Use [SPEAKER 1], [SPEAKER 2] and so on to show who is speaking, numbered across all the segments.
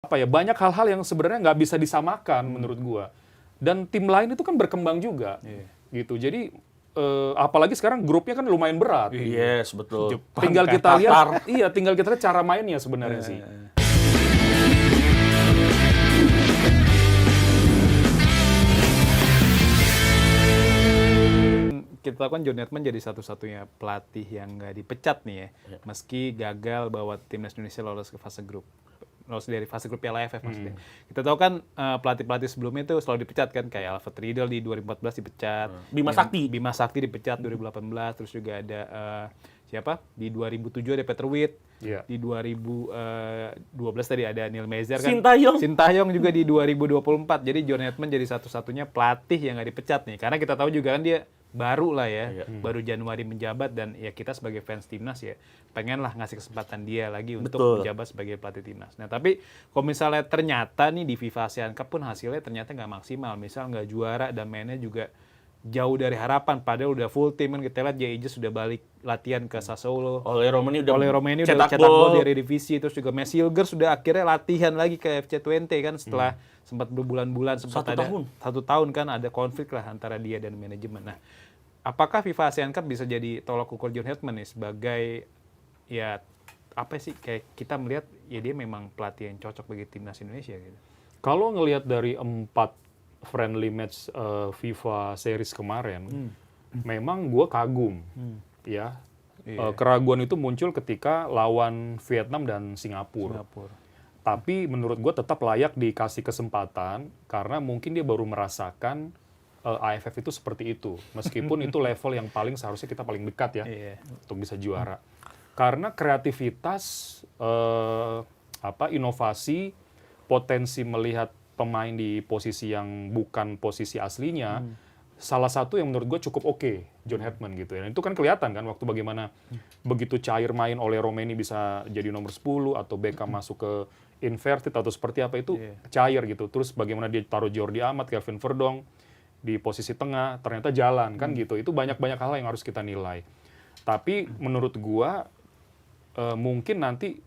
[SPEAKER 1] banyak hal-hal yang sebenarnya nggak bisa disamakan menurut gua. Dan tim lain itu kan berkembang juga, gitu. Jadi apalagi sekarang grupnya kan lumayan berat.
[SPEAKER 2] Yes, betul.
[SPEAKER 3] Jepang,
[SPEAKER 1] Tinggal kita
[SPEAKER 3] Qatar.
[SPEAKER 1] lihat, tinggal kita lihat cara mainnya sebenarnya sih.
[SPEAKER 3] Kita tahu kan John Herdman jadi satu-satunya pelatih yang nggak dipecat nih ya, meski gagal bawa timnas Indonesia lolos ke fase grup. Lolos dari fase grup Piala AFF maksudnya. Kita tahu kan pelatih-pelatih sebelumnya itu selalu dipecat kan, kayak Alfred Riedel di 2014 dipecat. Bima Sakti dipecat 2018, terus juga ada siapa? Di 2007 ada Peter Witt. Di 2012 tadi ada Neil Meijer kan. Sintayong juga di 2024. Jadi John Herdman jadi satu-satunya pelatih yang nggak dipecat nih. Karena kita tahu juga kan dia baru lah ya, baru Januari menjabat, dan ya kita sebagai fans timnas ya pengen lah ngasih kesempatan dia lagi untuk menjabat sebagai pelatih timnas. Nah tapi kalau misalnya ternyata nih di FIFA ASEAN Cup pun hasilnya ternyata nggak maksimal, misal nggak juara dan mainnya juga jauh dari harapan, padahal udah full tim kan. Kita lihat Jay sudah balik latihan ke Sassuolo.
[SPEAKER 2] Ole Romeni udah
[SPEAKER 3] cetak gol dari divisi, terus juga Messilger sudah akhirnya latihan lagi ke FC Twente kan setelah sempat berbulan-bulan, sempat satu tahun kan ada konflik lah antara dia dan manajemen. Nah, apakah FIFA ASEAN Cup bisa jadi tolak ukur John Herdman nih sebagai ya apa sih, kayak kita melihat ya dia memang pelatih yang cocok bagi timnas Indonesia gitu.
[SPEAKER 1] Kalau ngelihat dari 4 friendly match FIFA series kemarin, memang gue kagum, ya. Keraguan itu muncul ketika lawan Vietnam dan Singapura. Tapi menurut gue tetap layak dikasih kesempatan karena mungkin dia baru merasakan AFF itu seperti itu. Meskipun itu level yang paling seharusnya kita paling dekat ya untuk bisa juara. Karena kreativitas, inovasi, potensi melihat pemain di posisi yang bukan posisi aslinya, salah satu yang menurut gue cukup oke, John Herdman gitu ya. Dan itu kan kelihatan kan waktu bagaimana begitu cair main oleh Romeni bisa jadi nomor 10 atau Beckham masuk ke inverted atau seperti apa itu cair gitu. Terus bagaimana dia taruh Jordi Amat, Kelvin Verdong di posisi tengah, ternyata jalan kan gitu. Itu banyak-banyak hal yang harus kita nilai. Tapi menurut gua mungkin nanti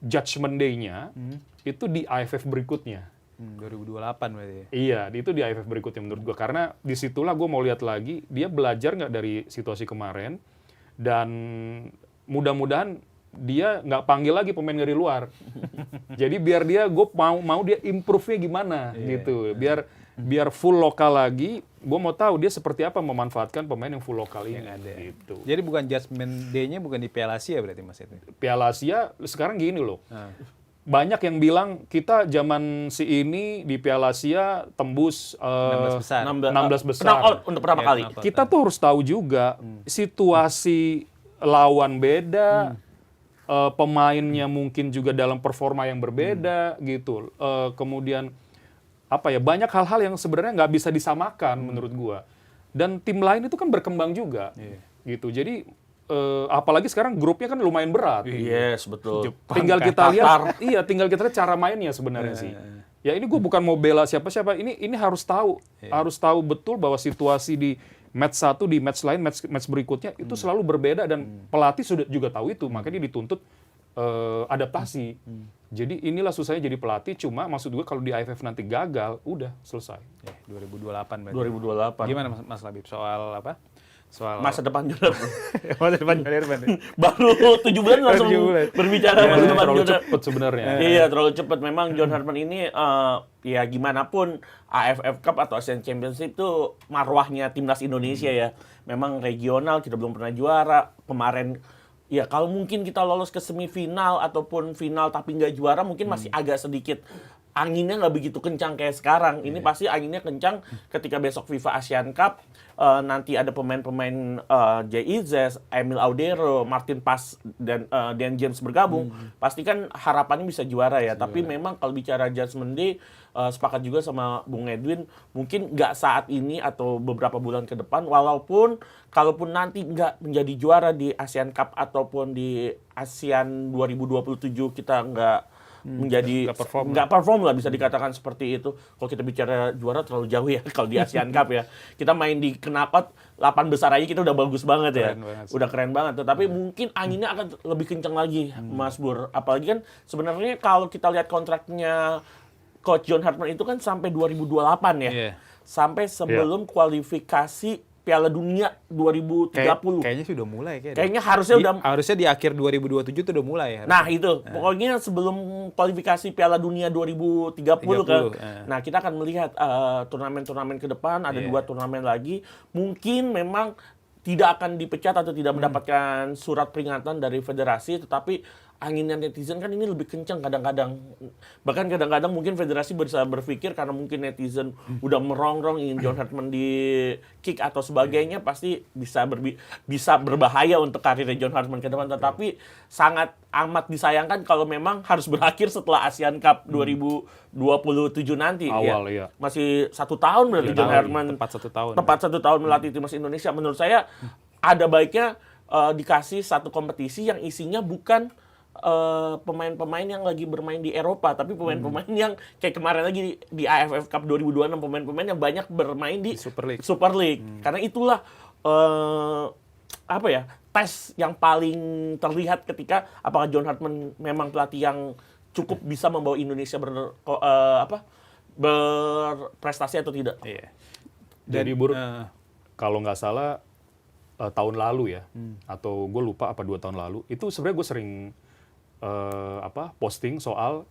[SPEAKER 1] judgment day-nya itu di AFF berikutnya.
[SPEAKER 3] 2028 berarti ya?
[SPEAKER 1] Iya, itu di AFF berikutnya menurut gua. Karena disitulah gua mau lihat lagi, dia belajar nggak dari situasi kemarin, dan mudah-mudahan dia nggak panggil lagi pemain dari luar. Jadi biar dia, gue mau dia improve-nya gimana gitu. Biar full lokal lagi, gue mau tahu dia seperti apa memanfaatkan pemain yang full lokal ini. Gitu.
[SPEAKER 3] Jadi bukan judgment day-nya bukan di Piala Asia berarti Mas itu?
[SPEAKER 1] Piala Asia sekarang gini loh. Banyak yang bilang kita zaman si ini di Piala Asia tembus
[SPEAKER 3] 16 besar.
[SPEAKER 1] 16 besar.
[SPEAKER 2] Untuk pertama kali.
[SPEAKER 1] Kita tuh harus tahu juga situasi lawan beda, pemainnya mungkin juga dalam performa yang berbeda gitu. Kemudian banyak hal-hal yang sebenarnya nggak bisa disamakan menurut gua. Dan tim lain itu kan berkembang juga, gitu. Jadi apalagi sekarang grupnya kan lumayan berat.
[SPEAKER 2] Yes, betul.
[SPEAKER 3] Jepang,
[SPEAKER 1] Tinggal kita
[SPEAKER 3] Qatar.
[SPEAKER 1] lihat, tinggal kita lihat cara mainnya sebenarnya sih. Ya ini gue bukan mau bela siapa-siapa. Ini harus tahu betul bahwa situasi di match 1 di match lain, match berikutnya itu selalu berbeda, dan pelatih sudah juga tahu itu, makanya dia dituntut adaptasi. Jadi inilah susahnya jadi pelatih. Cuma maksud gue kalau di AFF nanti gagal, udah selesai.
[SPEAKER 3] 2028 berarti.
[SPEAKER 2] 2028.
[SPEAKER 3] Gimana Mas Labib soal apa? Soal
[SPEAKER 2] Masa depan John Herdman.
[SPEAKER 3] masa depan John Herdman.
[SPEAKER 2] Baru 7 bulan langsung berbicara masa depan
[SPEAKER 1] Terlalu
[SPEAKER 2] John Herdman.
[SPEAKER 1] cepet sebenarnya.
[SPEAKER 2] Iya, terlalu cepat. Memang John Herdman ini ya gimana pun AFF Cup atau Asian Championship itu marwahnya timnas Indonesia ya. Memang regional, kita belum pernah juara. Kemarin ya kalau mungkin kita lolos ke semifinal ataupun final tapi nggak juara, mungkin masih agak sedikit anginnya nggak begitu kencang kayak sekarang. Ini pasti anginnya kencang ketika besok FIFA ASEAN Cup. Nanti ada pemain-pemain Jay, Emil Audero, Martin Pas, dan Dan James bergabung. Pasti kan harapannya bisa juara ya. Tapi memang kalau bicara judgment day, sepakat juga sama Bung Edwin, mungkin nggak saat ini atau beberapa bulan ke depan. Walaupun kalaupun nanti nggak menjadi juara di ASEAN Cup ataupun di ASEAN 2027 kita nggak menjadi
[SPEAKER 3] nggak
[SPEAKER 2] perform lah bisa dikatakan seperti itu. Kalau kita bicara juara terlalu jauh ya kalau di Asian Cup ya. Kita main di knockout 8 besar aja kita udah bagus banget ya. Udah keren banget. Tetapi mungkin anginnya akan lebih kencang lagi Mas Bur. Apalagi kan sebenarnya kalau kita lihat kontraknya Coach John Hartman itu kan sampai 2028 ya.
[SPEAKER 3] Iya.
[SPEAKER 2] Sampai sebelum kualifikasi Piala Dunia 2030.
[SPEAKER 3] Kayaknya sih udah mulai
[SPEAKER 2] Kayaknya harusnya
[SPEAKER 3] di akhir 2027 tuh udah mulai ya.
[SPEAKER 2] Nah itu, pokoknya sebelum kualifikasi Piala Dunia 2030 kan. Nah kita akan melihat turnamen-turnamen ke depan, ada 2 turnamen lagi. Mungkin memang tidak akan dipecat atau tidak mendapatkan surat peringatan dari federasi, tetapi anginnya netizen kan ini lebih kencang kadang-kadang. Bahkan kadang-kadang mungkin federasi bisa berpikir karena mungkin netizen udah merongrong ingin John Hartman di kick atau sebagainya, pasti bisa berbahaya untuk karir John Hartman ke depan. Tetapi sangat amat disayangkan kalau memang harus berakhir setelah Asian Cup 2027 nanti.
[SPEAKER 1] Awal, iya.
[SPEAKER 2] Masih 1 tahun berarti John Hartman. Tepat 1 tahun melatih timnas Indonesia. Menurut saya ada baiknya dikasih satu kompetisi yang isinya bukan pemain-pemain yang lagi bermain di Eropa, tapi pemain-pemain yang kayak kemarin lagi di AFF Cup 2026, pemain-pemain yang banyak bermain di Super League. Karena itulah tes yang paling terlihat ketika apakah John Hartman memang pelatih yang cukup bisa membawa Indonesia berprestasi atau tidak.
[SPEAKER 1] Iya. Jadi kalau nggak salah tahun lalu ya, atau gue lupa 2 tahun lalu, itu sebenarnya gue sering posting soal,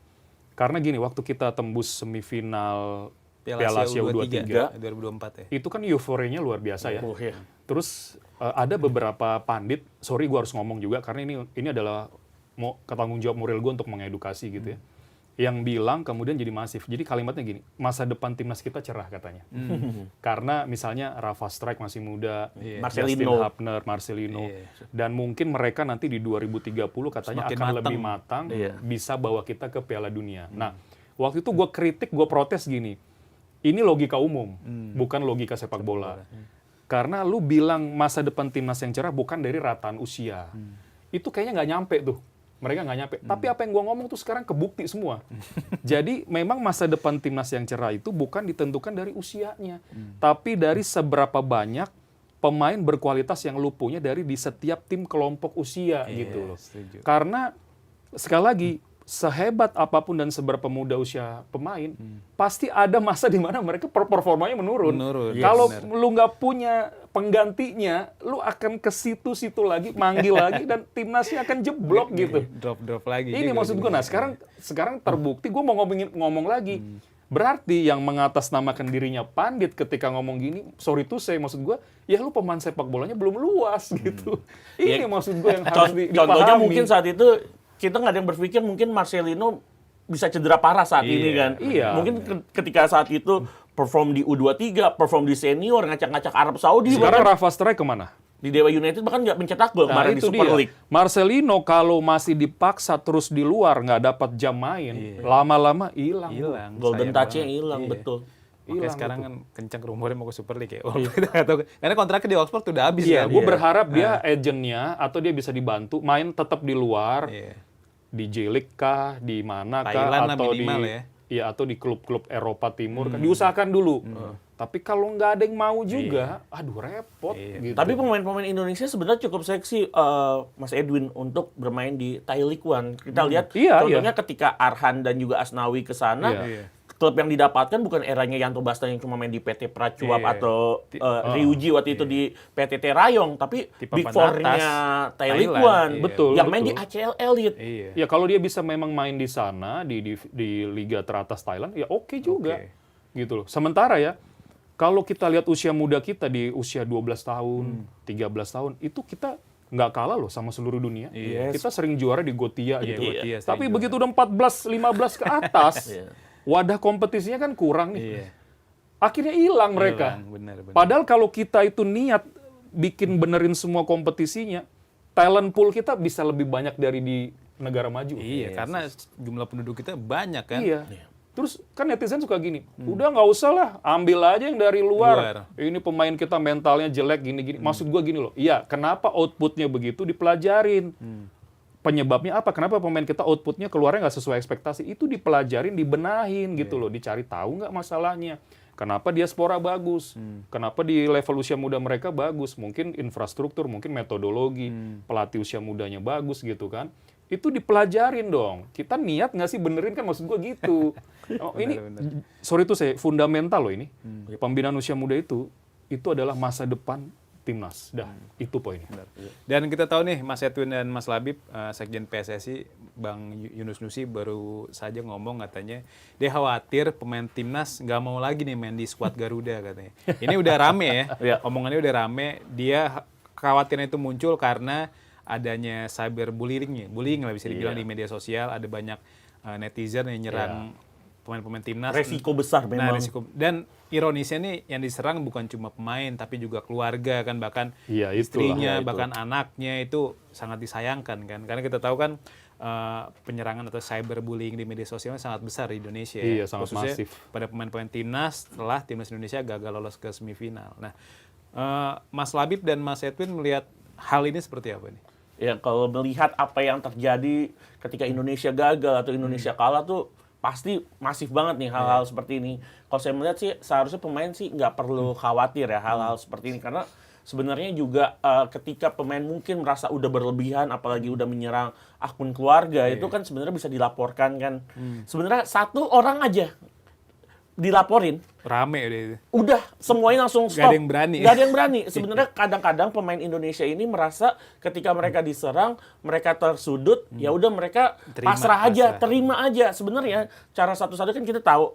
[SPEAKER 1] karena gini, waktu kita tembus semifinal Piala Asia U23
[SPEAKER 3] 2024 ya.
[SPEAKER 1] Itu kan euforianya luar biasa ya. Terus ada beberapa pandit, sorry gue harus ngomong juga karena ini adalah tanggung jawab moral gue untuk mengedukasi gitu ya. Yang bilang kemudian jadi masif. Jadi kalimatnya gini, masa depan timnas kita cerah katanya. Karena misalnya Rafa Strijk masih muda, Justin Hapner, Marcelino, dan mungkin mereka nanti di 2030 katanya akan lebih matang, bisa bawa kita ke Piala Dunia. Nah, waktu itu gue kritik, gue protes gini, ini logika umum, bukan logika sepak bola. Karena lu bilang masa depan timnas yang cerah bukan dari rataan usia. Itu kayaknya nggak nyampe tuh. Mereka nggak nyampe. Tapi apa yang gue ngomong tuh sekarang kebukti semua. Jadi memang masa depan timnas yang cerah itu bukan ditentukan dari usianya. Tapi dari seberapa banyak pemain berkualitas yang lu punya dari di setiap tim kelompok usia gitu loh.
[SPEAKER 3] Setuju.
[SPEAKER 1] Karena sekali lagi, sehebat apapun dan seberapa muda usia pemain, pasti ada masa di mana mereka performanya menurun. Kalau lu nggak punya penggantinya, lu akan ke situ-situ lagi, manggil lagi, dan timnasnya akan jeblok gitu.
[SPEAKER 3] Drop lagi.
[SPEAKER 1] Ini maksud gue. Nah, sekarang terbukti, gue mau ngomong lagi. Berarti yang mengatasnamakan dirinya pandit ketika ngomong gini, sorry to say, maksud gue, ya lu pemain sepak bolanya belum luas gitu. Ini maksud gue yang harus dipahami.
[SPEAKER 2] Contohnya mungkin saat itu, kita nggak ada yang berpikir mungkin Marcelino bisa cedera parah saat ini kan. Mungkin ketika saat itu perform di U23, perform di senior, ngacak-ngacak Arab Saudi.
[SPEAKER 1] Sekarang Rafa Strijk kemana?
[SPEAKER 2] Di Dewa United bahkan nggak mencetak gol kemarin di Super League.
[SPEAKER 1] Marcelino kalau masih dipaksa terus di luar, nggak dapat jam main, lama-lama hilang.
[SPEAKER 2] Golden touch-nya hilang, betul.
[SPEAKER 3] Makanya sekarang kan kencang rumornya mau ke Super League ya. Karena kontraknya di Oxford udah habis
[SPEAKER 1] kan. Gue berharap dia
[SPEAKER 3] Nah.
[SPEAKER 1] agentnya atau dia bisa dibantu main tetap di luar, di J-League kah, di mana kah, atau atau di klub-klub Eropa Timur kan diusahakan dulu. Tapi kalau nggak ada yang mau juga, aduh repot. Gitu.
[SPEAKER 2] Tapi pemain-pemain Indonesia sebenarnya cukup seksi, Mas Edwin, untuk bermain di Thai League One. Kita lihat contohnya ketika Arhan dan juga Asnawi ke sana. Klub yang didapatkan bukan eranya Yanto Basta yang cuma main di PT Pracuap atau Ryuji waktu itu di PTT Rayong, tapi Big Four-nya Thai League One, yang main di ACL Elite.
[SPEAKER 1] Ya kalau dia bisa memang main di sana di liga teratas Thailand, ya oke juga. Gitu loh. Sementara ya, kalau kita lihat usia muda kita di usia 12 tahun, 13 tahun, itu kita nggak kalah loh sama seluruh dunia. Kita sering juara di Gotia gitu. Tapi begitu udah 14-15 ke atas, wadah kompetisinya kan kurang nih. Akhirnya hilang mereka.
[SPEAKER 3] Bener.
[SPEAKER 1] Padahal kalau kita itu niat bikin benerin semua kompetisinya, talent pool kita bisa lebih banyak dari di negara maju.
[SPEAKER 3] Karena jumlah penduduk kita banyak kan.
[SPEAKER 1] Terus kan netizen suka gini, udah nggak usah lah, ambil aja yang dari luar. Ini pemain kita mentalnya jelek gini-gini. Maksud gue gini loh, kenapa outputnya begitu dipelajarin. penyebabnya apa? Kenapa pemain kita outputnya keluarnya nggak sesuai ekspektasi? Itu dipelajarin, dibenahin gitu loh, dicari tahu nggak masalahnya. Kenapa diaspora bagus? Kenapa di level usia muda mereka bagus? Mungkin infrastruktur, mungkin metodologi, pelatih usia mudanya bagus gitu kan. Itu dipelajarin dong. Kita niat nggak sih benerin kan, maksud gue gitu. Ini, sorry tuh saya, fundamental loh ini. Pembinaan usia muda itu adalah masa depan timnas. Dah, itu poinnya.
[SPEAKER 3] Dan kita tahu nih, Mas Edwin dan Mas Labib, Sekjen PSSI, Bang Yunus Nusi baru saja ngomong katanya, dia khawatir pemain timnas nggak mau lagi nih main di skuad Garuda katanya. Ini udah rame ya, omongannya udah rame. Dia khawatirnya itu muncul karena adanya cyberbullying lah bisa dibilang di media sosial. Ada banyak netizen yang nyerang pemain-pemain timnas.
[SPEAKER 2] Resiko besar memang.
[SPEAKER 3] Nah, resiko. Dan ironisnya nih yang diserang bukan cuma pemain tapi juga keluarga kan, bahkan istrinya, bahkan anaknya, itu sangat disayangkan kan. Karena kita tahu kan penyerangan atau cyberbullying di media sosial sangat besar di Indonesia.
[SPEAKER 1] Iya, sangat masif.
[SPEAKER 3] Pada pemain-pemain timnas setelah timnas Indonesia gagal lolos ke semifinal. Nah, Mas Labib dan Mas Edwin melihat hal ini seperti apa nih?
[SPEAKER 2] Ya, kalau melihat apa yang terjadi ketika Indonesia gagal atau Indonesia kalah tuh pasti masif banget nih hal-hal seperti ini. Kalau saya melihat sih seharusnya pemain sih nggak perlu khawatir ya hal-hal seperti ini, karena sebenarnya juga ketika pemain mungkin merasa udah berlebihan, apalagi udah menyerang akun keluarga, itu kan sebenarnya bisa dilaporkan kan. Sebenarnya satu orang aja dilaporin,
[SPEAKER 3] rame udah itu.
[SPEAKER 2] Udah semuanya langsung stop.
[SPEAKER 3] Gak ada yang berani.
[SPEAKER 2] Gak ada yang berani. Sebenarnya kadang-kadang pemain Indonesia ini merasa ketika mereka diserang, mereka tersudut, ya udah mereka pasrah aja, terima aja. Sebenarnya cara satu-satunya kan kita tahu,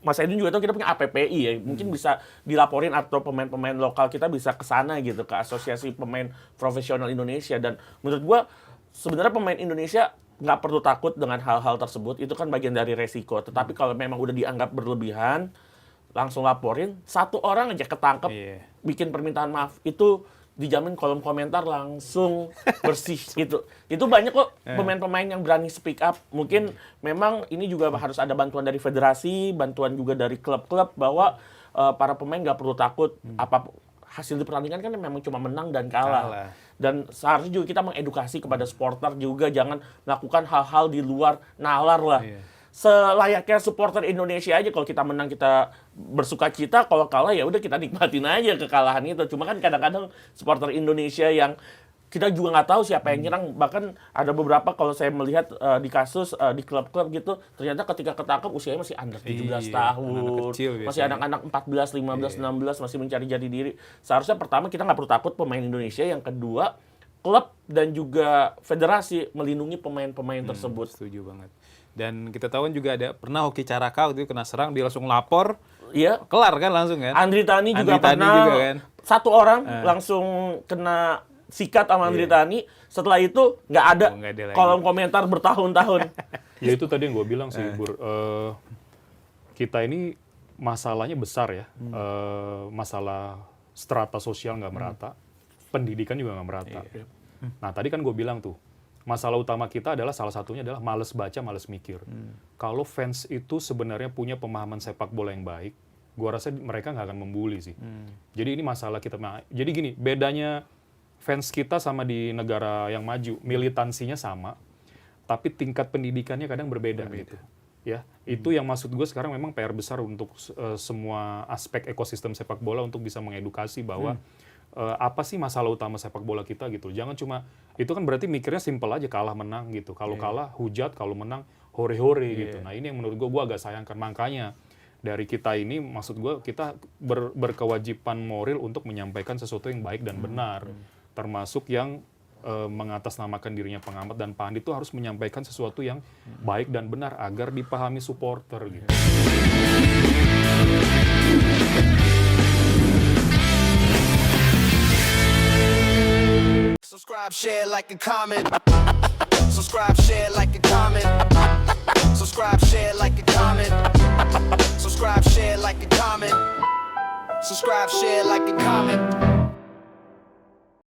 [SPEAKER 2] Mas Edwin juga tahu kita punya APPI ya, mungkin bisa dilaporin atau pemain-pemain lokal kita bisa ke sana gitu, ke Asosiasi Pemain Profesional Indonesia. Dan menurut gua sebenarnya pemain Indonesia nggak perlu takut dengan hal-hal tersebut, itu kan bagian dari resiko. Tetapi kalau memang udah dianggap berlebihan, langsung laporin, satu orang aja ketangkep, bikin permintaan maaf, itu dijamin kolom komentar langsung bersih gitu. Itu banyak kok pemain-pemain yang berani speak up. Mungkin memang ini juga harus ada bantuan dari federasi, bantuan juga dari klub-klub, bahwa para pemain nggak perlu takut. Apa hasil di pertandingan kan memang cuma menang dan kalah. Dan seharusnya juga kita mengedukasi kepada supporter juga, jangan melakukan hal-hal di luar nalar lah. Selayaknya supporter Indonesia aja, kalau kita menang kita bersuka cita, kalau kalah ya udah kita nikmatin aja kekalahan itu. Cuma kan kadang-kadang supporter Indonesia yang kita juga nggak tahu siapa yang nyerang. Bahkan ada beberapa kalau saya melihat di kasus di klub-klub gitu, ternyata ketika ketangkep usianya masih under 17 tahun, masih anak-anak 14, 15, 16 masih mencari jati diri. Seharusnya pertama kita nggak perlu takut pemain Indonesia, yang kedua klub dan juga federasi melindungi pemain-pemain tersebut.
[SPEAKER 3] Setuju banget. Dan kita tahu kan juga ada pernah Hoki Caraka waktu itu kena serang, dia langsung lapor.
[SPEAKER 2] Iya.
[SPEAKER 3] Kelar kan langsung kan?
[SPEAKER 2] Andri Tani juga pernah juga, kan? Satu orang langsung kena sikat sama Andri Tani, setelah itu nggak ada kolom komentar bertahun-tahun.
[SPEAKER 1] Ya itu tadi yang gue bilang sih, Bur. Kita ini masalahnya besar ya. Masalah strata sosial nggak merata, pendidikan juga nggak merata. Nah tadi kan gue bilang tuh, masalah utama kita adalah salah satunya adalah males baca, males mikir. Kalau fans itu sebenarnya punya pemahaman sepak bola yang baik, gue rasa mereka nggak akan membuli sih. Jadi ini masalah kita. Jadi gini, bedanya fans kita sama di negara yang maju, militansinya sama, tapi tingkat pendidikannya kadang berbeda. Gitu. Ya, itu yang maksud gue sekarang memang PR besar untuk semua aspek ekosistem sepak bola untuk bisa mengedukasi bahwa apa sih masalah utama sepak bola kita gitu. Jangan cuma, itu kan berarti mikirnya simpel aja, kalah menang gitu. Kalau kalah hujat, kalau menang hore-hore gitu. Nah ini yang menurut gue agak sayangkan. Makanya dari kita ini, maksud gue kita berkewajiban moral untuk menyampaikan sesuatu yang baik dan benar. Termasuk yang mengatasnamakan dirinya pengamat dan pandit itu harus menyampaikan sesuatu yang baik dan benar agar dipahami supporter gitu.
[SPEAKER 4] Subscribe, share, like, and comment. Subscribe, share, like, and comment. Subscribe, share, like, and comment. Subscribe, share, like, and comment. Subscribe, share, like, and comment.